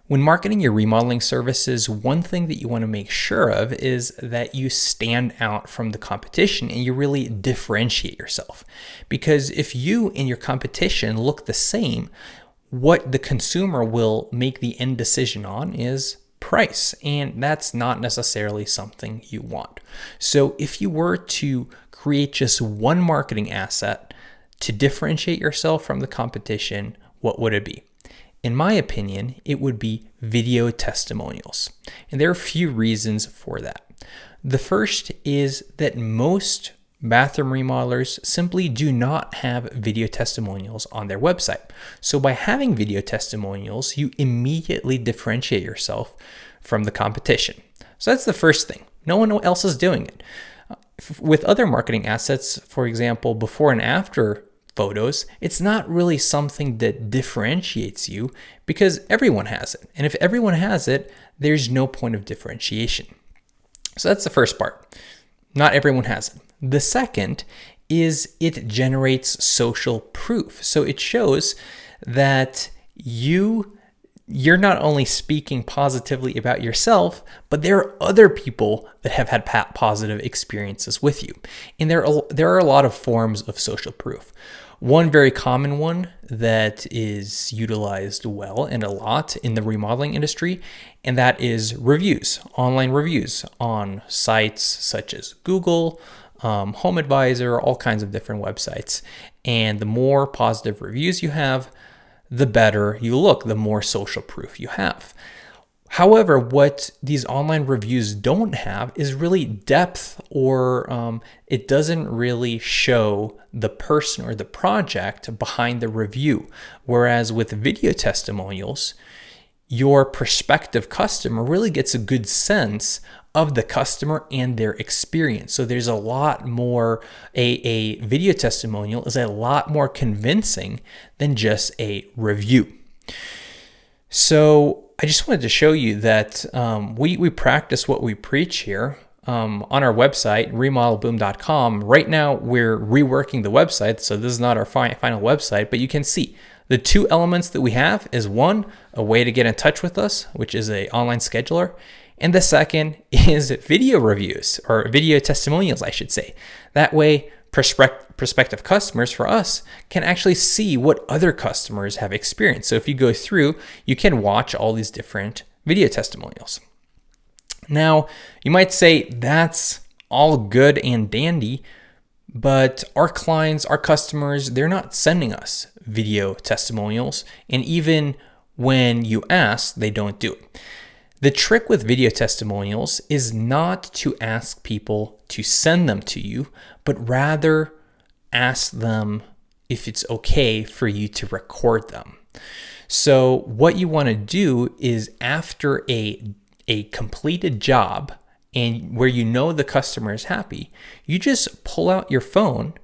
When marketing your remodeling services, one thing that you want to make sure of is that you stand out from the competition and you really differentiate yourself. Because if you and your competition look the same, what the consumer will make the end decision on is price, and that's not necessarily something you want. So if you were to create just one marketing asset to differentiate yourself from the competition, what would it be? In my opinion, it would be video testimonials. And there are a few reasons for that. The first is that most bathroom remodelers simply do not have video testimonials on their website. So by having video testimonials, you immediately differentiate yourself from the competition. So that's the first thing. No one else is doing it. With other marketing assets, for example, before and after photos, it's not really something that differentiates you because everyone has it. And if everyone has it, there's no point of differentiation. So that's the first part. Not everyone has it. The second is it generates social proof. So it shows that you're not only speaking positively about yourself, but there are other people that have had positive experiences with you. And there are a lot of forms of social proof. One very common one that is utilized well and a lot in the remodeling industry, and that is reviews, online reviews on sites such as Google, Home Advisor, all kinds of different websites. And the more positive reviews you have, the better you look, the more social proof you have. However, what these online reviews don't have is really depth, or it doesn't really show the person or the project behind the review. Whereas with video testimonials, your prospective customer really gets a good sense of the customer and their experience. So there's a lot more, a video testimonial is a lot more convincing than just a review. So I just wanted to show you that we practice what we preach here on our website, remodelboom.com. Right now, we're reworking the website, so this is not our final website, but you can see the two elements that we have is one, a way to get in touch with us, which is an online scheduler, and the second is video reviews, or video testimonials, I should say. That way, prospective customers for us can actually see what other customers have experienced. So if you go through, you can watch all these different video testimonials. Now, you might say that's all good and dandy, but our clients, our customers, they're not sending us video testimonials. And even when you ask, they don't do it. The trick with video testimonials is not to ask people to send them to you, but rather ask them if it's okay for you to record them. So what you want to do is after a completed job and where you know the customer is happy, you just pull out your phone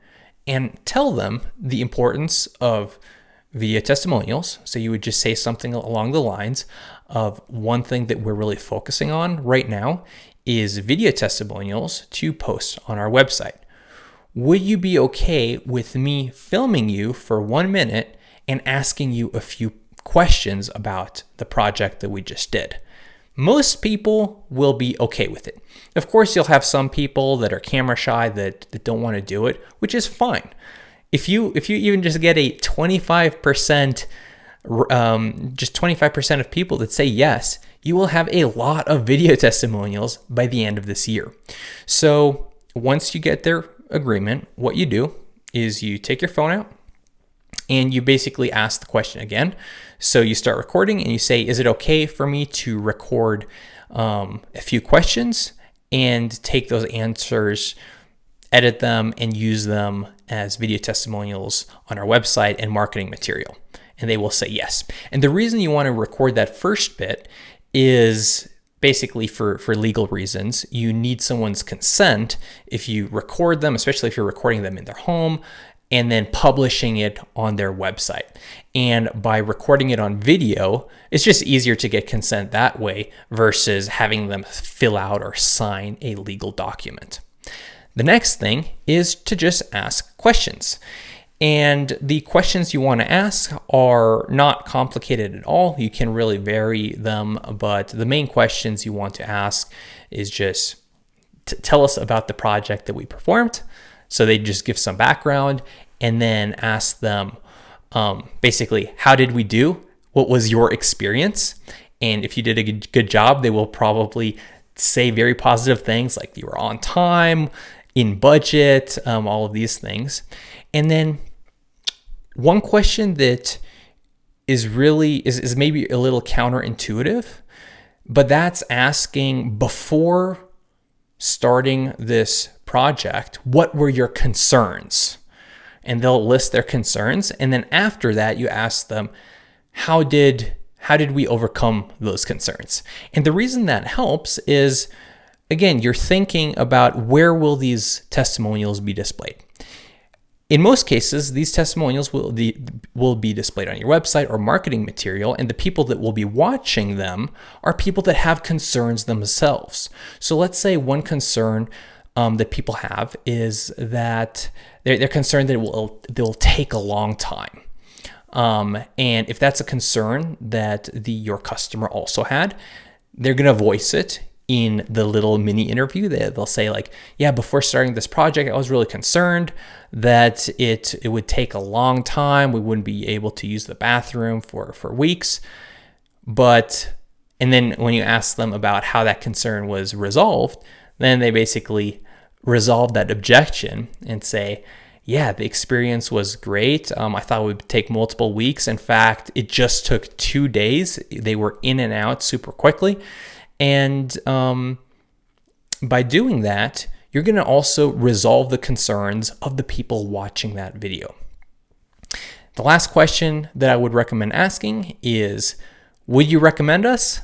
and tell them the importance of video testimonials. So you would just say something along the lines of, one thing that we're really focusing on right now is video testimonials to post on our website. Would you be okay with me filming you for 1 minute and asking you a few questions about the project that we just did? Most people will be okay with it. Of course, you'll have some people that are camera shy that don't want to do it, which is fine. If you even just get a 25%, just 25% of people that say yes, you will have a lot of video testimonials by the end of this year. So once you get their agreement, what you do is you take your phone out and you basically ask the question again. So you start recording and you say, is it okay for me to record a few questions and take those answers, edit them, and use them as video testimonials on our website and marketing material? And they will say yes. And the reason you want to record that first bit is basically for legal reasons. You need someone's consent if you record them, especially if you're recording them in their home and then publishing it on their website. And by recording it on video, it's just easier to get consent that way versus having them fill out or sign a legal document. The next thing is to just ask questions. And the questions you want to ask are not complicated at all. You can really vary them, but the main questions you want to ask is just tell us about the project that we performed. So they just give some background, and then ask them basically, how did we do? What was your experience? And if you did a good job, they will probably say very positive things like you were on time, in budget, all of these things. And then one question that is maybe a little counterintuitive, but that's asking, before starting this project, what were your concerns? And they'll list their concerns. And then after that, you ask them, how did we overcome those concerns? And the reason that helps is, again, you're thinking about where will these testimonials be displayed. In most cases, these testimonials will be displayed on your website or marketing material, and the people that will be watching them are people that have concerns themselves. So let's say one concern that people have is that they're concerned that they'll take a long time. And if that's a concern that your customer also had, they're going to voice it in the little mini interview. They'll say like, yeah, before starting this project, I was really concerned that it would take a long time. We wouldn't be able to use the bathroom for weeks. And then when you ask them about how that concern was resolved, then they basically resolve that objection and say, yeah, the experience was great. I thought it would take multiple weeks. In fact, it just took 2 days. They were in and out super quickly. And by doing that, you're going to also resolve the concerns of the people watching that video. The last question that I would recommend asking is, would you recommend us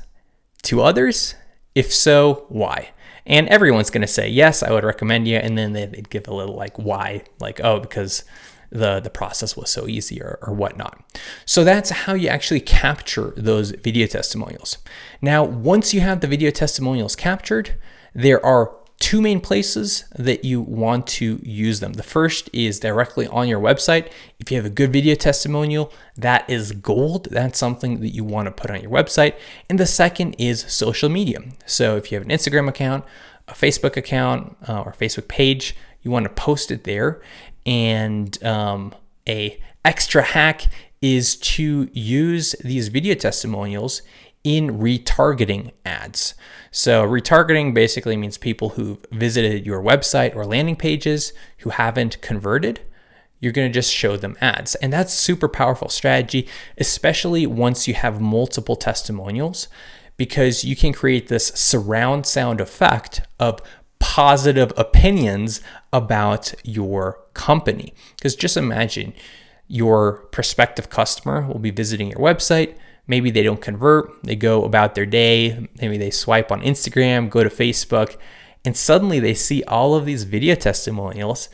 to others? If so, why? And everyone's going to say, yes, I would recommend you. And then they'd give a little like, why? Like, oh, because the process was so easy or whatnot. So that's how you actually capture those video testimonials. Now, once you have the video testimonials captured, there are two main places that you want to use them. The first is directly on your website. If you have a good video testimonial, that is gold. That's something that you want to put on your website. And the second is social media. So if you have an Instagram account, a Facebook account, or Facebook page, you want to post it there. And a extra hack is to use these video testimonials in retargeting ads. So retargeting basically means people who visited your website or landing pages who haven't converted. You're going to just show them ads. And that's super powerful strategy, especially once you have multiple testimonials, because you can create this surround sound effect of positive opinions about your company. Because just imagine your prospective customer will be visiting your website. Maybe they don't convert, they go about their day, maybe they swipe on Instagram, go to Facebook, and suddenly they see all of these video testimonials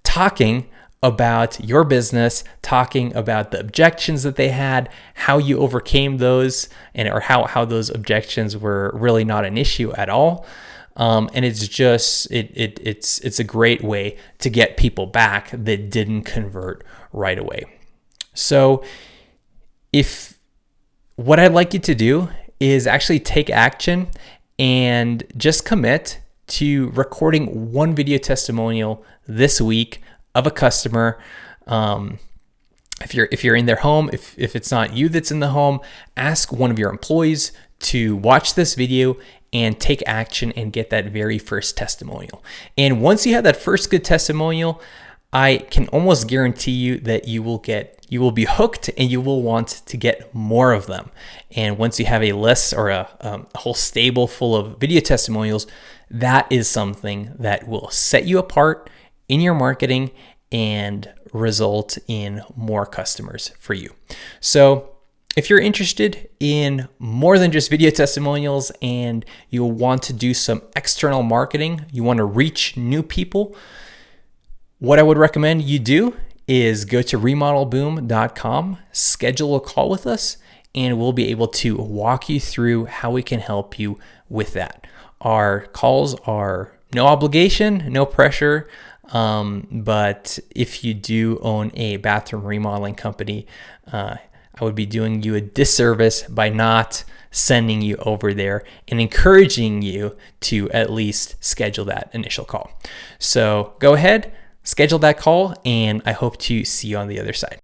talking about your business, talking about the objections that they had, how you overcame those, or how those objections were really not an issue at all. And it's just, it's a great way to get people back that didn't convert right away. So what I'd like you to do is actually take action and just commit to recording one video testimonial this week of a customer. If you're in their home, if it's not you that's in the home, ask one of your employees to watch this video and take action and get that very first testimonial. And once you have that first good testimonial, I can almost guarantee you that you will be hooked and you will want to get more of them. And once you have a list or a whole stable full of video testimonials, that is something that will set you apart in your marketing and result in more customers for you. So if you're interested in more than just video testimonials and you want to do some external marketing, you want to reach new people, what I would recommend you do is go to remodelboom.com, schedule a call with us, and we'll be able to walk you through how we can help you with that. Our calls are no obligation, no pressure. But if you do own a bathroom remodeling company, I would be doing you a disservice by not sending you over there and encouraging you to at least schedule that initial call. So go ahead, schedule that call, and I hope to see you on the other side.